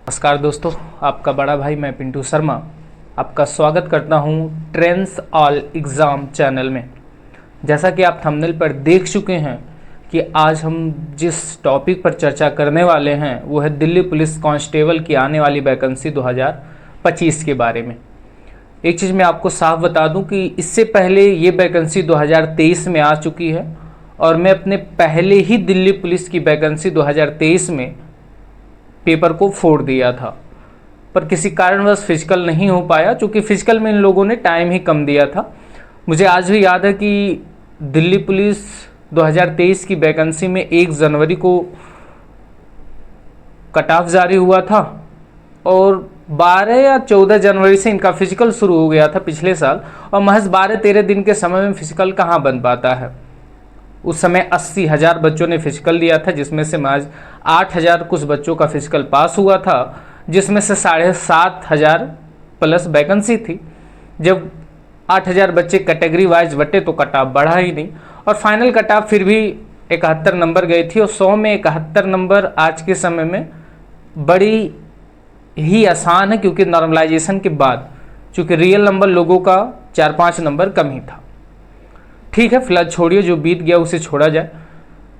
नमस्कार दोस्तों, आपका बड़ा भाई मैं पिंटू शर्मा आपका स्वागत करता हूं ट्रेंड्स ऑल एग्ज़ाम चैनल में। जैसा कि आप थंबनेल पर देख चुके हैं कि आज हम जिस टॉपिक पर चर्चा करने वाले हैं वो है दिल्ली पुलिस कांस्टेबल की आने वाली वैकेंसी 2025 के बारे में। एक चीज़ मैं आपको साफ बता दूं कि इससे पहले ये वैकेंसी 2023 में आ चुकी है और मैं अपने पहले ही दिल्ली पुलिस की वैकेंसी 2023 में पेपर को फोड़ दिया था, पर किसी कारणवश फिजिकल नहीं हो पाया, क्योंकि फिजिकल में इन लोगों ने टाइम ही कम दिया था। मुझे आज भी याद है कि दिल्ली पुलिस 2023 की वैकेंसी में 1 जनवरी को कट ऑफ जारी हुआ था और 12 या 14 जनवरी से इनका फिजिकल शुरू हो गया था पिछले साल, और महज 12-13 दिन के समय में फिजिकल कहाँ बन पाता है। उस समय 80,000 बच्चों ने फिजिकल दिया था, जिसमें से महज 8,000 कुछ बच्चों का फिजिकल पास हुआ था, जिसमें से 7,500 प्लस वैकेंसी थी। जब 8,000 बच्चे कैटेगरी वाइज बटे तो कट ऑफ बढ़ा ही नहीं, और फाइनल कट ऑफ फिर भी 71 नंबर गई थी। और 100 में 71 नंबर आज के समय में बड़ी ही आसान है, क्योंकि नॉर्मलाइजेशन के बाद चूँकि रियल नंबर लोगों का 4-5 नंबर कम ही था। ठीक है, फिलहाल छोड़िए, जो बीत गया उसे छोड़ा जाए।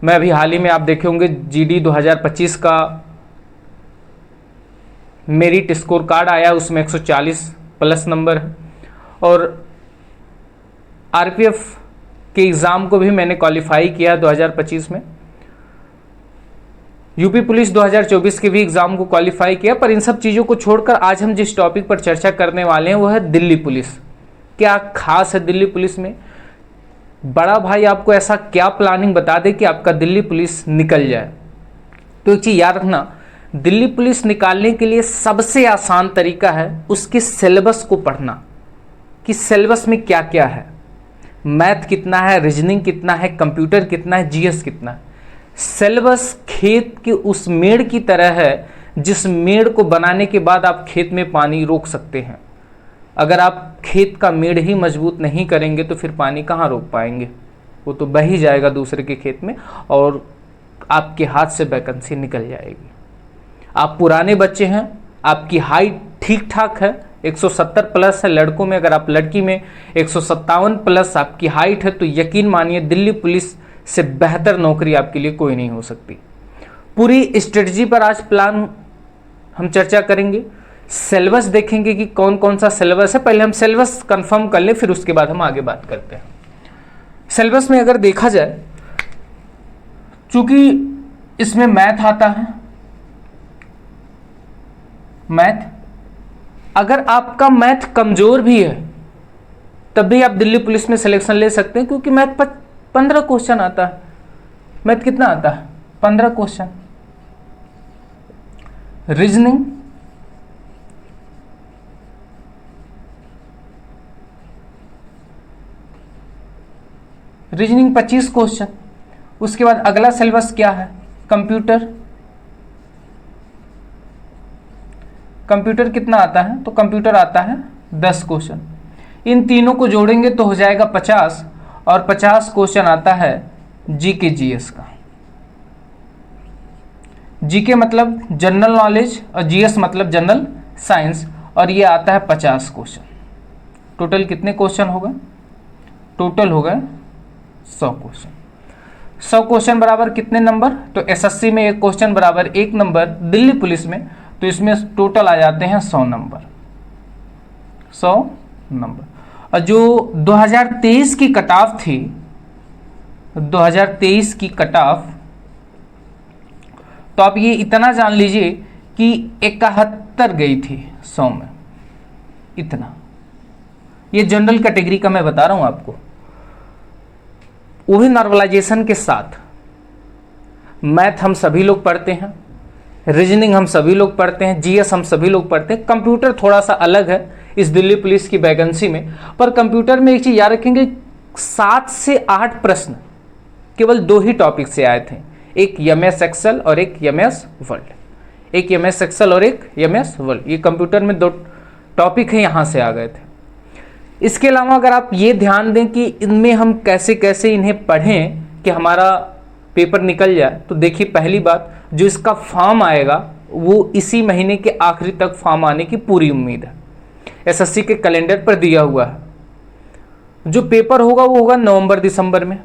मैं अभी हाल ही में आप देखे होंगे जीडी 2025 का मेरिट स्कोर कार्ड आया, उसमें 140 प्लस नंबर है, और आरपीएफ के एग्ज़ाम को भी मैंने क्वालिफाई किया 2025 में। यूपी पुलिस 2024 के भी एग्ज़ाम को क्वालिफाई किया। पर इन सब चीज़ों को छोड़कर आज हम जिस टॉपिक पर चर्चा करने वाले हैं वो है दिल्ली पुलिस। क्या खास है दिल्ली पुलिस में? बड़ा भाई आपको ऐसा क्या प्लानिंग बता दे कि आपका दिल्ली पुलिस निकल जाए? तो एक चीज़ याद रखना, दिल्ली पुलिस निकालने के लिए सबसे आसान तरीका है उसके सिलेबस को पढ़ना, कि सिलेबस में क्या क्या है, मैथ कितना है, रीजनिंग कितना है, कंप्यूटर कितना है, जीएस कितना है। सिलेबस खेत के उस मेड़ की तरह है जिस मेड़ को बनाने के बाद आप खेत में पानी रोक सकते हैं। अगर आप खेत का मेड़ ही मजबूत नहीं करेंगे तो फिर पानी कहाँ रोक पाएंगे, वो तो बह ही जाएगा दूसरे के खेत में और आपके हाथ से वैकेंसी निकल जाएगी। आप पुराने बच्चे हैं, आपकी हाइट ठीक ठाक है, 170 प्लस है लड़कों में, अगर आप लड़की में 157 प्लस आपकी हाइट है, तो यकीन मानिए दिल्ली पुलिस से बेहतर नौकरी आपके लिए कोई नहीं हो सकती। पूरी स्ट्रेटजी पर आज प्लान हम चर्चा करेंगे, सिलेबस देखेंगे कि कौन कौन सा सिलेबस है। पहले हम सिलेबस कंफर्म कर ले, फिर उसके बाद हम आगे बात करते हैं। सिलेबस में अगर देखा जाए, चूंकि इसमें मैथ आता है, मैथ अगर आपका मैथ कमजोर भी है तब भी आप दिल्ली पुलिस में सिलेक्शन ले सकते हैं, क्योंकि मैथ पर 15 क्वेश्चन आता है। मैथ कितना आता है? 15 क्वेश्चन। Reasoning reasoning 25 question. उसके बाद अगला सिलेबस क्या है? कंप्यूटर। कंप्यूटर कितना आता है? तो कंप्यूटर आता है 10 क्वेश्चन। इन तीनों को जोड़ेंगे तो हो जाएगा 50, और 50 क्वेश्चन आता है जीके जीएस का। जीके मतलब जनरल नॉलेज और जीएस मतलब जनरल साइंस, और ये आता है 50 क्वेश्चन। टोटल कितने क्वेश्चन हो गए? टोटल हो गए 100 क्वेश्चन। 100 क्वेश्चन बराबर कितने नंबर? तो एसएससी में एक क्वेश्चन बराबर 1 नंबर, दिल्ली पुलिस में तो इसमें टोटल आ जाते हैं 100 नंबर। 100 नंबर। और जो 2023 की कट ऑफ थी, 2023 की कट ऑफ, तो आप ये इतना जान लीजिए कि 71 गई थी 100 में, इतना। ये जनरल कैटेगरी का मैं बता रहा हूं आपको, वो भी नॉर्मलाइजेशन के साथ। मैथ हम सभी लोग पढ़ते हैं, रीजनिंग हम सभी लोग पढ़ते हैं, जीएस हम सभी लोग पढ़ते हैं। कंप्यूटर थोड़ा सा अलग है इस दिल्ली पुलिस की वैकेंसी में, पर कंप्यूटर में एक चीज़ याद रखेंगे, 7 से 8 प्रश्न केवल 2 ही टॉपिक से आए थे, एक एमएस एक्सेल और एक एमएस वर्ड। एक एमएस एक्सेल और एक एमएस वर्ड, ये कंप्यूटर में 2 टॉपिक हैं, यहाँ से आ गए थे। इसके अलावा अगर आप ये ध्यान दें कि इनमें हम कैसे कैसे इन्हें पढ़ें कि हमारा पेपर निकल जाए, तो देखिए पहली बात, जो इसका फॉर्म आएगा वो इसी महीने के आखिरी तक फॉर्म आने की पूरी उम्मीद है। एसएससी के कैलेंडर पर दिया हुआ है। जो पेपर होगा वो होगा नवंबर दिसंबर में।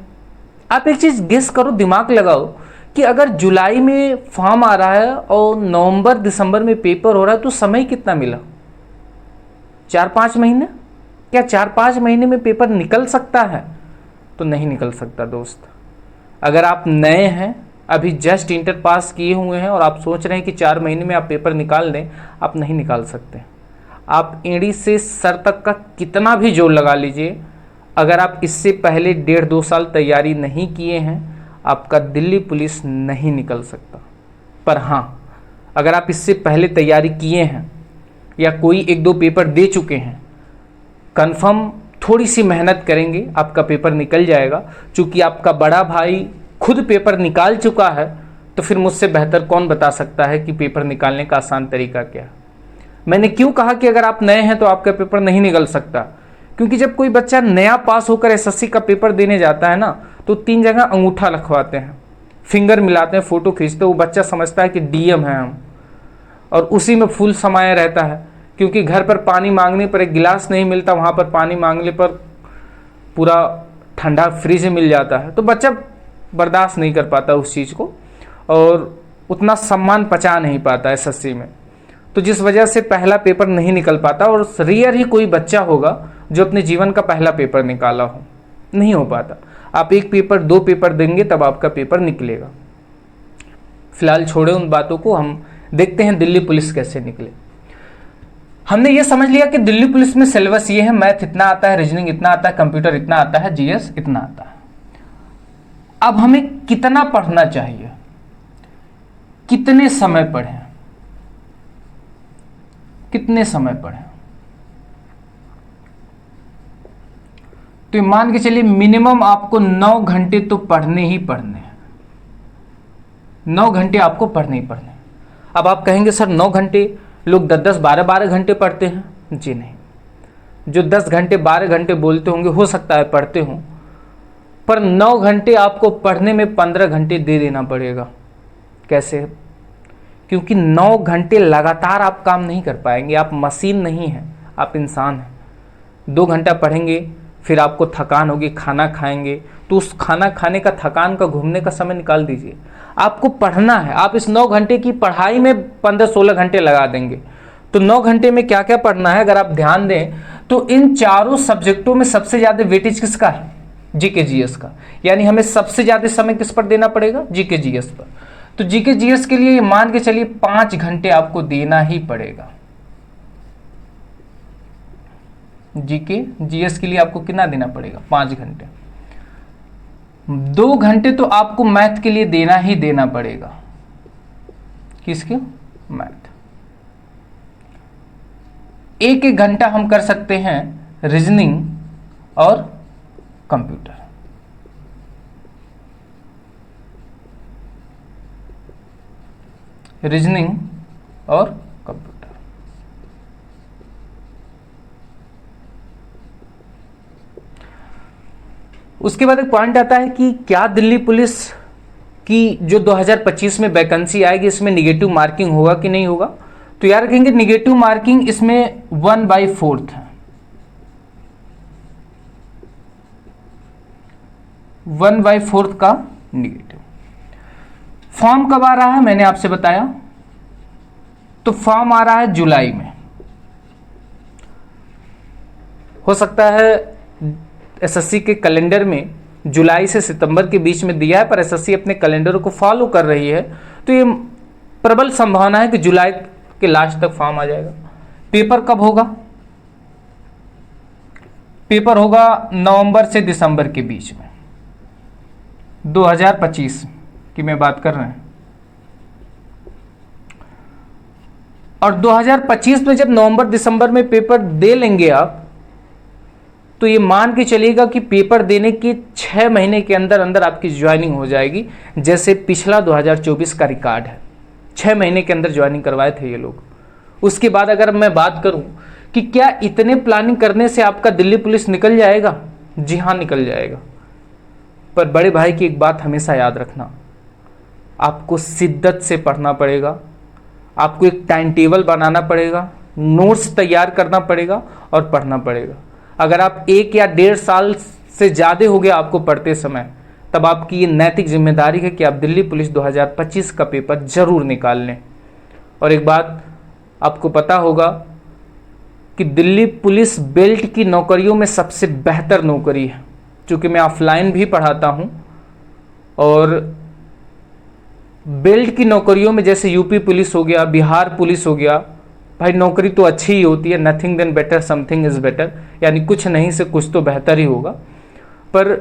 आप एक चीज़ गेस करो, दिमाग लगाओ कि अगर जुलाई में फॉर्म आ रहा है और नवंबर दिसंबर में पेपर हो रहा है तो समय कितना मिला? 4-5 महीने। क्या 4-5 महीने में पेपर निकल सकता है? तो नहीं निकल सकता दोस्त। अगर आप नए हैं, अभी जस्ट इंटर पास किए हुए हैं और आप सोच रहे हैं कि 4 महीने में आप पेपर निकाल दें, आप नहीं निकाल सकते। आप एड़ी से सर तक का कितना भी जोर लगा लीजिए, अगर आप इससे पहले 1.5-2 साल तैयारी नहीं किए हैं, आपका दिल्ली पुलिस नहीं निकल सकता। पर हाँ, अगर आप इससे पहले तैयारी किए हैं या कोई 1-2 पेपर दे चुके हैं, कंफर्म थोड़ी सी मेहनत करेंगे आपका पेपर निकल जाएगा। चूँकि आपका बड़ा भाई खुद पेपर निकाल चुका है, तो फिर मुझसे बेहतर कौन बता सकता है कि पेपर निकालने का आसान तरीका क्या है। मैंने क्यों कहा कि अगर आप नए हैं तो आपका पेपर नहीं निकल सकता? क्योंकि जब कोई बच्चा नया पास होकर एसएससी का पेपर देने जाता है ना, तो 3 जगह अंगूठा रखवाते हैं, फिंगर मिलाते हैं, फोटो खींचते, वो बच्चा समझता है कि डीएम है हम, और उसी में फुल समाया रहता है। क्योंकि घर पर पानी मांगने पर 1 गिलास नहीं मिलता, वहाँ पर पानी मांगने पर पूरा ठंडा फ्रिज मिल जाता है। तो बच्चा बर्दाश्त नहीं कर पाता उस चीज़ को और उतना सम्मान पचा नहीं पाता एसएससी में। तो जिस वजह से पहला पेपर नहीं निकल पाता, और रेयर ही कोई बच्चा होगा जो अपने जीवन का पहला पेपर निकाला हो, नहीं हो पाता। आप 1 पेपर 2 पेपर देंगे तब आपका पेपर निकलेगा। फिलहाल छोड़े उन बातों को, हम देखते हैं दिल्ली पुलिस कैसे निकले। हमने ये समझ लिया कि दिल्ली पुलिस में सिलेबस ये है, मैथ इतना आता है, रीजनिंग इतना आता है, कंप्यूटर इतना आता है, जीएस इतना आता है। अब हमें कितना पढ़ना चाहिए, कितने समय पढ़ें, कितने समय पढ़ें? तो मान के चलिए मिनिमम आपको 9 घंटे तो पढ़ने ही पढ़ने हैं। 9 घंटे आपको पढ़ने ही पढ़ने हैं। अब आप कहेंगे सर 9 घंटे लोग 10-10, 12-12 घंटे पढ़ते हैं। जी नहीं, जो 10 घंटे 12 घंटे बोलते होंगे हो सकता है पढ़ते हों, पर 9 घंटे आपको पढ़ने में 15 घंटे दे देना पड़ेगा। कैसे? क्योंकि 9 घंटे लगातार आप काम नहीं कर पाएंगे। आप मशीन नहीं हैं, आप इंसान हैं। 2 घंटा पढ़ेंगे, फिर आपको थकान होगी, खाना खाएंगे, तो उस खाना खाने का, थकान का, घूमने का समय निकाल दीजिए। आपको पढ़ना है। आप इस 9 घंटे की पढ़ाई में 15-16 घंटे लगा देंगे, तो 9 घंटे में क्या क्या पढ़ना है अगर आप ध्यान दें तो इन चारों सब्जेक्टों में सबसे ज़्यादा वेटेज किसका है? जीके जीएस का। यानी हमें सबसे ज़्यादा समय किस पर देना पड़ेगा? जीके जीएस पर। तो जीके जीएस के लिए मान के चलिए 5 घंटे आपको देना ही पड़ेगा। जीके जीएस के लिए आपको कितना देना पड़ेगा? 5 घंटे। 2 घंटे तो आपको मैथ के लिए देना ही देना पड़ेगा। किसके? मैथ। 1-1 घंटा हम कर सकते हैं रीजनिंग और कंप्यूटर। रीजनिंग और कंप्यूटर। उसके बाद एक पॉइंट आता है कि क्या दिल्ली पुलिस की जो 2025 में वैकेंसी आएगी इसमें निगेटिव मार्किंग होगा कि नहीं होगा? तो यार कहेंगे निगेटिव मार्किंग इसमें 1/4 है। 1/4 का निगेटिव। फॉर्म कब आ रहा है मैंने आपसे बताया, तो फॉर्म आ रहा है जुलाई में। हो सकता है एसएससी के कैलेंडर में जुलाई से सितंबर के बीच में दिया है, पर एसएससी अपने कैलेंडर को फॉलो कर रही है, तो ये प्रबल संभावना है कि जुलाई के लास्ट तक फॉर्म आ जाएगा। पेपर कब होगा? पेपर होगा नवंबर से दिसंबर के बीच में, 2025 की मैं बात कर रहे हैं। और 2025 में जब नवंबर दिसंबर में पेपर दे लेंगे आप, तो ये मान के चलिएगा कि पेपर देने के 6 महीने के अंदर अंदर आपकी ज्वाइनिंग हो जाएगी, जैसे पिछला 2024 का रिकॉर्ड है। 6 महीने के अंदर ज्वाइनिंग करवाए थे ये लोग। उसके बाद अगर मैं बात करूं कि क्या इतने प्लानिंग करने से आपका दिल्ली पुलिस निकल जाएगा? जी हाँ, निकल जाएगा। पर बड़े भाई की एक बात हमेशा याद रखना, आपको शिद्दत से पढ़ना पड़ेगा, आपको एक टाइम टेबल बनाना पड़ेगा, नोट्स तैयार करना पड़ेगा और पढ़ना पड़ेगा। अगर आप 1 या 1.5 साल से ज़्यादा हो गया आपको पढ़ते समय, तब आपकी ये नैतिक जिम्मेदारी है कि आप दिल्ली पुलिस 2025 का पेपर जरूर निकाल लें। और एक बात आपको पता होगा कि दिल्ली पुलिस बेल्ट की नौकरियों में सबसे बेहतर नौकरी है। चूँकि मैं ऑफलाइन भी पढ़ाता हूँ और बेल्ट की नौकरियों में जैसे यूपी पुलिस हो गया, बिहार पुलिस हो गया, भाई नौकरी तो अच्छी ही होती है, nothing than better something is better, यानी कुछ नहीं से कुछ तो बेहतर ही होगा। पर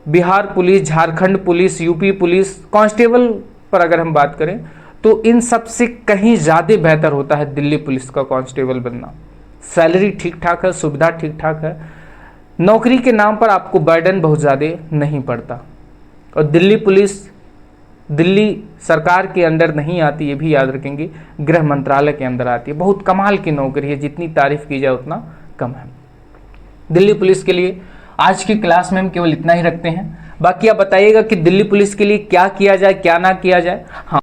Bihar police, Jharkhand police, UP police, constable पर अगर हम बात करें तो इन सब से कहीं ज़्यादा बेहतर होता है दिल्ली पुलिस का कांस्टेबल बनना। सैलरी ठीक ठाक है, सुविधा ठीक ठाक है, नौकरी के नाम पर आपको बर्डन बहुत ज़्यादा नहीं पड़ता। और दिल्ली पुलिस दिल्ली सरकार के अंदर नहीं आती, ये भी याद रखेंगे, गृह मंत्रालय के अंदर आती है। बहुत कमाल की नौकरी है, जितनी तारीफ की जाए उतना कम है। दिल्ली पुलिस के लिए आज की क्लास में हम केवल इतना ही रखते हैं। बाकी आप बताइएगा कि दिल्ली पुलिस के लिए क्या किया जाए, क्या ना किया जाए। हाँ,